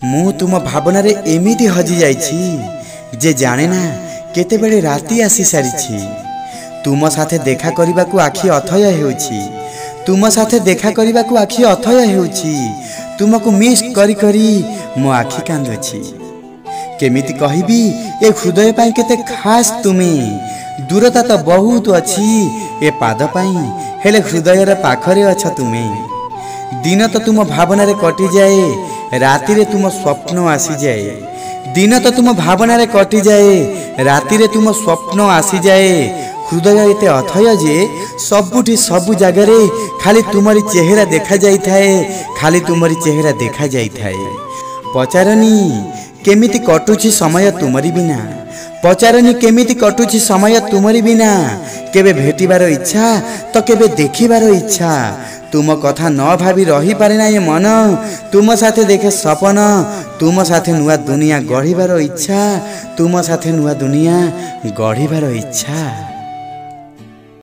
मु तुम भावना रे एमिति हजि जाइछि जे जाने ना केते बेले राति आसी सारिछि। तुम साथे देखा करबा को आखि अथय हेउछि, तुम साथे देखा करबा को आखि अथय हेउछि। तुमको मिस करी करी मो आखि कांदछि। केमिति कहिबी ए हृदय पाई केते खास तुमे। दूरता तो बहुत अछि ए पाद पाई, हेले हृदय रे पाखरे अछ तुमे। दिन तो तुम भावना रे कटि जाए, राति रे तुम स्वप्न आसी जाए। दिन तो तुम भावना रे कटि जाए, राति रे तुम स्वप्न आसी जाए। हृदय एते अथय जे सबुठी सबु जगह रे खाली तुमरी चेहरा देखा जाई थाए, खाली तुमरी चेहरा देखा जाई थाए। पचारनी केमिति कटुछि समय तुमरी बिना, पचारनी केमिति कटुछि समय तुमरी बिना। केबे भेटिबार इच्छा तो केबे देखिबार इच्छा, तुम कथा न भाभी रही पारे ना ये मन। तुम साथे देखे सपन, तुम साथे नुआ दुनिया गढ़िबार इच्छा, तुम साथे नुआ दुनिया गढ़िबार इच्छा।